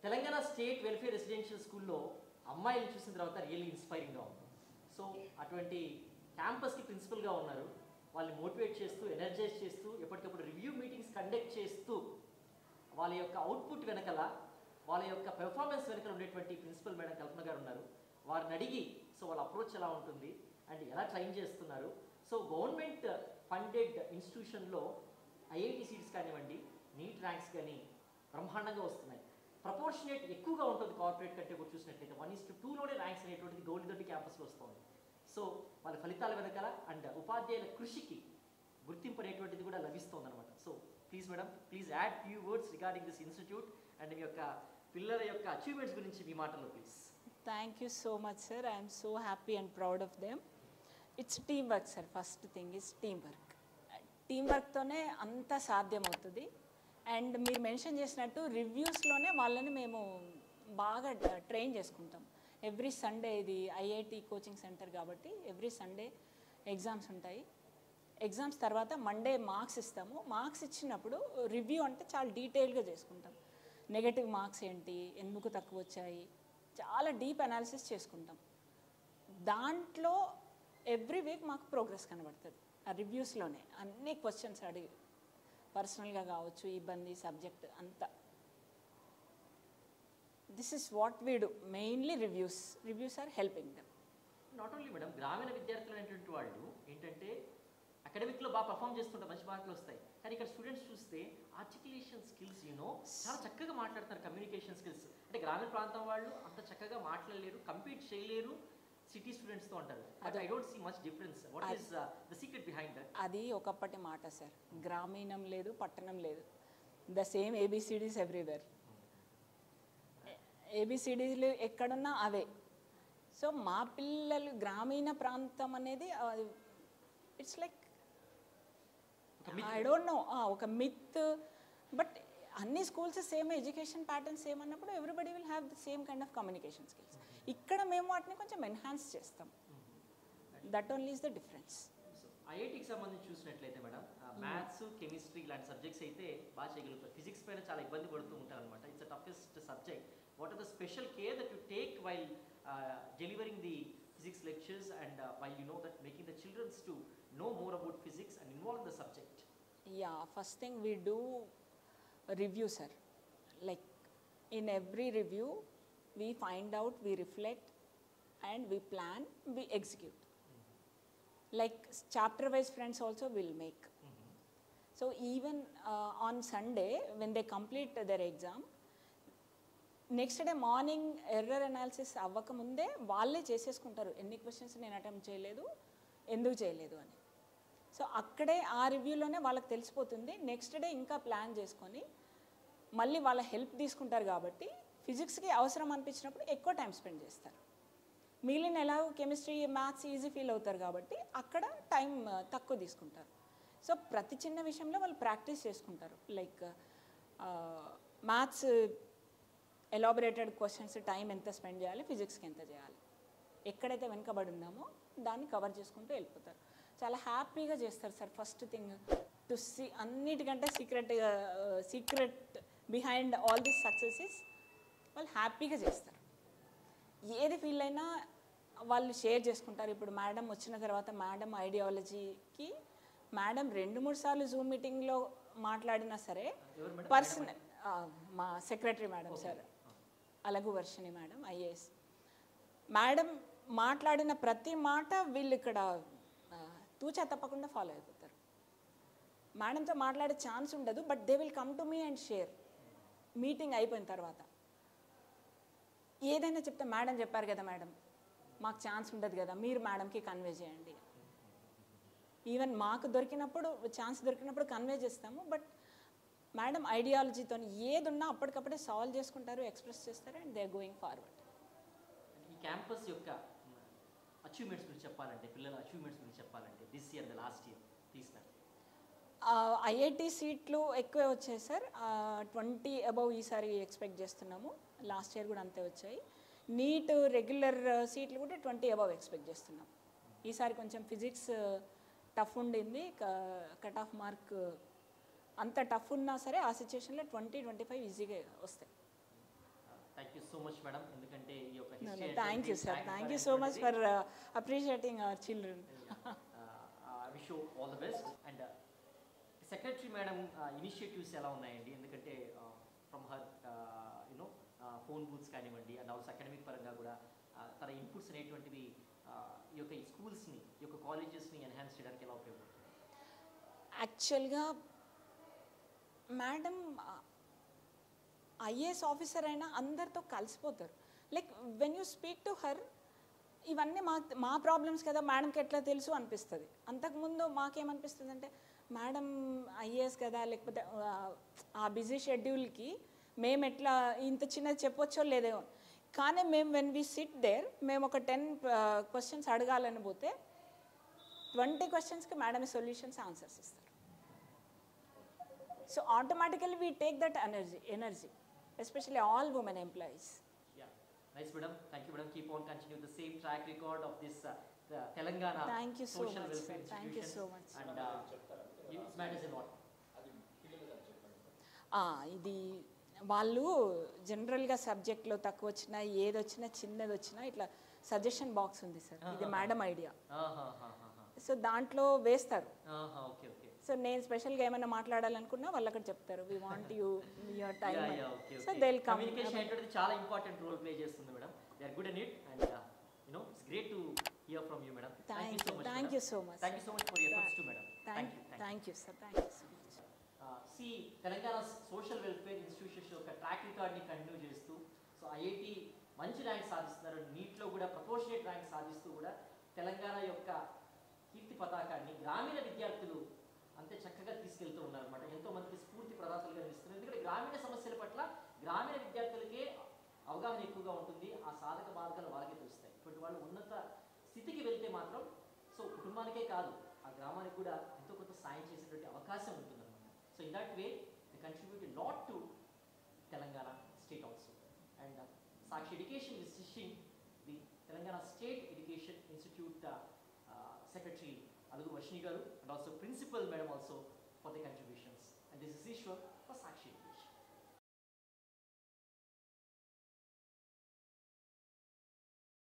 Telangana state welfare residential స్కూల్లో అమ్మాయిలు చూసిన తర్వాత రియల్లీ ఇన్స్పైరింగ్గా ఉంది. సో అటువంటి క్యాంపస్కి ప్రిన్సిపల్గా ఉన్నారు. వాళ్ళని మోటివేట్ చేస్తూ, ఎనర్జైజ్ చేస్తూ, ఎప్పటికప్పుడు రివ్యూ మీటింగ్స్ కండక్ట్ చేస్తూ, వాళ్ళ యొక్క అవుట్పుట్ వెనకాల, వాళ్ళ యొక్క పెర్ఫార్మెన్స్ వెనకాల ఉండేటువంటి ప్రిన్సిపల్ మేడం కల్పన గారు ఉన్నారు. వారిని అడిగి సో వాళ్ళ అప్రోచ్ ఎలా ఉంటుంది అండ్ ఎలా ట్రైన్ చేస్తున్నారు. సో గవర్నమెంట్ ఫండెడ్ ఇన్స్టిట్యూషన్లో ఐఐటి సీట్స్ కానివ్వండి, నీట్ ర్యాంక్స్ కానీ బ్రహ్మాండంగా వస్తున్నాయి. ప్రపోర్షనేట్ ఎక్కువగా ఉంటుంది కార్పొరేట్ కంటే కూడా చూసినట్లయితే 1:2లోనే ర్యాంక్స్ అనేటువంటిది గౌలిదొడ్డి క్యాంపస్లో వస్తుంది. సో వాళ్ళ ఫలితాల వెనకాల అండ్ ఉపాధ్యాయుల కృషికి గుర్తింపు అనేటువంటిది కూడా లభిస్తుంది అనమాట. So please madam, please add few words regarding this institute and మీ యొక్క పిల్లల యొక్క అచీవ్మెంట్స్ గురించి మీ మాటల్లో please. Thank you so much, sir. I am so happy and proud of them. It's teamwork, sir. First thing is teamwork. టీంవర్క్తోనే అంత సాధ్యమవుతుంది. And మీరు మెన్షన్ చేసినట్టు రివ్యూస్లోనే వాళ్ళని మేము బాగా ట్రైన్ చేసుకుంటాం. ఎవ్రీ సండే, ఇది ఐఐటి కోచింగ్ సెంటర్ కాబట్టి ఎవ్రీ సండే ఎగ్జామ్స్ ఉంటాయి. ఎగ్జామ్స్ తర్వాత మండే మార్క్స్ ఇస్తాము. మార్క్స్ ఇచ్చినప్పుడు రివ్యూ అంటే చాలా డీటెయిల్గా చేసుకుంటాం. నెగటివ్ మార్క్స్ ఏంటి, ఎందుకు తక్కువ వచ్చాయి, చాలా డీప్ అనాలిసిస్ చేసుకుంటాం. దాంట్లో ఎవ్రీ వీక్ మాకు ప్రోగ్రెస్ కనబడుతుంది. ఆ రివ్యూస్లోనే అన్ని క్వశ్చన్స్ అడిగి, పర్సనల్గా కావచ్చు, ఇబ్బంది సబ్జెక్ట్ అంతా. This is what we do. Mainly reviews are helping them. Not only madam, గ్రామీణ విద్యార్థులు అనేటువంటి వాళ్ళు ఏంటంటే అకాడమిక్లో బాగా పర్ఫామ్ చేస్తుంటారు, మంచి మార్కులు వస్తాయి. కానీ ఇక్కడ స్టూడెంట్స్ చూస్తే ఆర్టికులేషన్ స్కిల్స్ చాలా చక్కగా మాట్లాడతారు. కమ్యూనికేషన్ స్కిల్స్ అంటే గ్రామీణ ప్రాంతం వాళ్ళు అంత చక్కగా మాట్లాడలేరు, కంపీట్ చేయలేరు సిటీ స్టూడెంట్స్తో అంటారు. I don't see much difference. What is the secret behind that? అది ఒకప్పటి మాట సార్. గ్రామీణం లేదు, పట్టణం లేదు. The same ABCDs everywhere. ఏబిసిడీలు ఎక్కడున్నా అవే. సో మా పిల్లలు గ్రామీణ ప్రాంతం అనేది it's like I don't know, ఒక మిత్. బట్ అన్ని schools same, education pattern same అన్నప్పుడు everybody will have the same kind of communication skills. ఇక్కడ మేము వాటిని కొంచెం ఎన్హాన్స్ చేస్తాం. That only is the difference. ఐఐటికి సంబంధించి చూసినట్లయితే మేడం, మ్యాథ్స్, కెమిస్ట్రీ ఇలాంటి సబ్జెక్ట్స్ అయితే బాగా చేయగలుగుతారు. ఫిజిక్స్ పైన చాలా ఇబ్బంది పడుతూ ఉంటారు అనమాట. It's the toughest subject. What are the special care that you take while delivering the physics lectures and while you know that making the children to know more about physics and involve in the subject? Yeah, first thing we do review, sir. Like in every review we find out, we reflect, and we plan, we execute. Like chapter wise friends also will make. So even on Sunday when they complete their exam, next day morning error analysis అవ్వకముందే వాళ్ళే చేసేసుకుంటారు. ఎన్ని questions నేను attempt చేయలేదు, ఎందుకు చేయలేదు అని. So అక్కడే ఆ రివ్యూలోనే వాళ్ళకి తెలిసిపోతుంది. నెక్స్ట్ డే ఇంకా ప్లాన్ చేసుకొని మళ్ళీ వాళ్ళ హెల్ప్ తీసుకుంటారు. కాబట్టి ఫిజిక్స్కి అవసరం అనిపించినప్పుడు ఎక్కువ టైం స్పెండ్ చేస్తారు. మిగిలిన ఎలాగో కెమిస్ట్రీ, మ్యాథ్స్ ఈజీ ఫీల్ అవుతారు కాబట్టి అక్కడ టైం తక్కువ తీసుకుంటారు. సో ప్రతి చిన్న విషయంలో వాళ్ళు ప్రాక్టీస్ చేసుకుంటారు. Like maths elaborated questions time ఎంత స్పెండ్ చేయాలి, ఫిజిక్స్కి ఎంత చేయాలి, ఎక్కడైతే వెనుకబడి ఉన్నామో దాన్ని కవర్ చేసుకుంటూ వెళ్ళిపోతారు. చాలా హ్యాపీగా చేస్తారు sir. First thing to see, అన్నిటికంటే secret behind all this successes వాళ్ళు హ్యాపీగా చేస్తారు. ఏది ఫీల్ అయినా వాళ్ళు షేర్ చేసుకుంటారు. ఇప్పుడు మేడం వచ్చిన తర్వాత మేడం ఐడియాలజీకి మేడం 2-3 సార్లు జూమ్ మీటింగ్లో మాట్లాడినా సరే, పర్సనల్ మా secretary madam sir, Alagu Varshini madam, IAS madam మాట్లాడిన ప్రతి మాట వీళ్ళు ఇక్కడ తూచా తప్పకుండా ఫాలో అయిపోతారు. మేడంతో మాట్లాడే ఛాన్స్ ఉండదు, but they will come to me and share. Meeting అయిపోయిన తర్వాత ఏదైనా చెప్తే, మేడం చెప్పారు కదా మేడం, మాకు ఛాన్స్ ఉండదు కదా, మీరు మేడంకి కన్వే చేయండి. ఈవెన్ మాకు ఛాన్స్ దొరికినప్పుడు కన్వే చేస్తాము. బట్ మేడం ఐడియాలజీతో ఏది ఉన్నా అప్పటికప్పుడే సాల్వ్ చేసుకుంటారు, ఎక్స్ప్రెస్ చేస్తారు, and they are going forward. ఈ క్యాంపస్ యొక్క అచీవ్మెంట్స్ గురించి చెప్పాలంటే, పిల్లల అచీవ్మెంట్స్ గురించి చెప్పాలంటే this year, the last year please sir. IIT సీట్లు ఎక్కువే వచ్చాయి సార్. 20 అబౌవ్ ఈసారి ఎక్స్పెక్ట్ చేస్తున్నాము. లాస్ట్ ఇయర్ కూడా అంతే వచ్చాయి. నీట్ రెగ్యులర్ సీట్లు కూడా 20 అబౌవ్ ఎక్స్పెక్ట్ చేస్తున్నాం. ఈసారి కొంచెం ఫిజిక్స్ టఫ్ ఉండింది. కట్ ఆఫ్ మార్క్ అంత టఫ్ ఉన్నా సరే ఆ సిచ్యువేషన్లో 20-25 ఈజీగా వస్తాయి. సో మచ్ మేడం, ఎందుకంటే ఈ యొక్క No, history no, and thank you, sir. track Thank record you so much for అనేటువంటిది, appreciating our children. Wish you all the best. And secretary madam initiatives ఎలా ఉన్నాయండి? ఎందుకంటే from her you know phone booths కానివ్వండి, and also academic పరంగా కూడా తన inputs అనేటువంటివి ఈ యొక్క స్కూల్స్ని, ఈ యొక్క కాలేజెస్ని ఎన్హాన్స్ చేయడానికి ఎలా ఉపయోగపడుతుంది? యాక్చువల్గా మేడం ఐఏఎస్ ఆఫీసర్ అయినా అందరితో కలిసిపోతారు. Like when you speak to her, ఇవన్నీ మా ప్రాబ్లమ్స్ కదా మేడంకి ఎట్లా తెలుసు అనిపిస్తుంది. అంతకుముందు మాకేమనిపిస్తుంది అంటే మేడం ఐఏఎస్ కదా, లేకపోతే ఆ బిజీ షెడ్యూల్కి మేము ఎట్లా ఇంత చిన్నది చెప్పొచ్చో లేదేమో. కానీ మేము వెన్ వీ సిట్ దేర్, మేము ఒక 10 క్వశ్చన్స్ అడగాలని పోతే 20 క్వశ్చన్స్కి మేడమే సొల్యూషన్స్, ఆన్సర్స్ ఇస్తారు. So automatically we take that energy, especially all women employees. Nice, madam. Thank you, madam. Keep on continue the same track record of this Telangana Thank you so social much, welfare sir. Thank you institution. so much. And it matters a lot. ఇది వాళ్ళు జనరల్గా సబ్జెక్ట్లో తక్కువ వచ్చినా, ఏది వచ్చినా, చిన్నది వచ్చినా ఇట్లా సజెషన్ బాక్స్ ఉంది సార్, ఇది మేడం ఐడియా. సో దాంట్లో వేస్తారు. Okay okay. సో నేను స్పెషల్గా ఏమైనా మాట్లాడాలనుకున్నా వాళ్ళు అక్కడ చెప్తారు, we want you your time. So they will come. Communication అనేటువంటిది చాలా ఇంపార్టెంట్ రోల్ ప్లే చేస్తుంది మేడం. They are good in it, and you know it's great to hear from you madam. Thank you so much. Thank you so much. Thank you so much for your efforts to madam. Thank you sir. Thank you so much. సి Telangana social welfare institutions యొక్క track రికార్డ్ని continue చేస్తూ, so IIT మంచి rank సాధిస్తున్నారు, నీట్లో కూడా proportionate rank సాధిస్తూ కూడా తెలంగాణ యొక్క కీర్తి పతాకాన్ని గ్రామీణ విద్యార్థులు అంతే చక్కగా తీసుకెళ్తూ ఉన్నారన్నమాట. ఎంతో మందికి స్ఫూర్తి ప్రదాతలుగా నిలుస్తున్నారు. ఎందుకంటే గ్రామీణ సమస్యల పట్ల గ్రామీణ విద్యార్థులకే అవగాహన ఎక్కువగా ఉంటుంది, ఆ సాధక బాధకాలు వాళ్ళకే తెలుస్తాయి. ఇటువంటి వాళ్ళు ఉన్నత స్థితికి వెళ్తే మాత్రం సో కుటుంబానికే కాదు, ఆ గ్రామానికి కూడా ఎంతో కొంత సాయం చేసేటువంటి అవకాశం ఉంటుందన్నమాట. So in that way they contribute a lot to Telangana state also. And Sakshi education is wishing the Telangana State Education Institute Secretary Alugu Vashni garu and also Principal Madam also for the contributions. And this is Ishwar for Sakshi Education.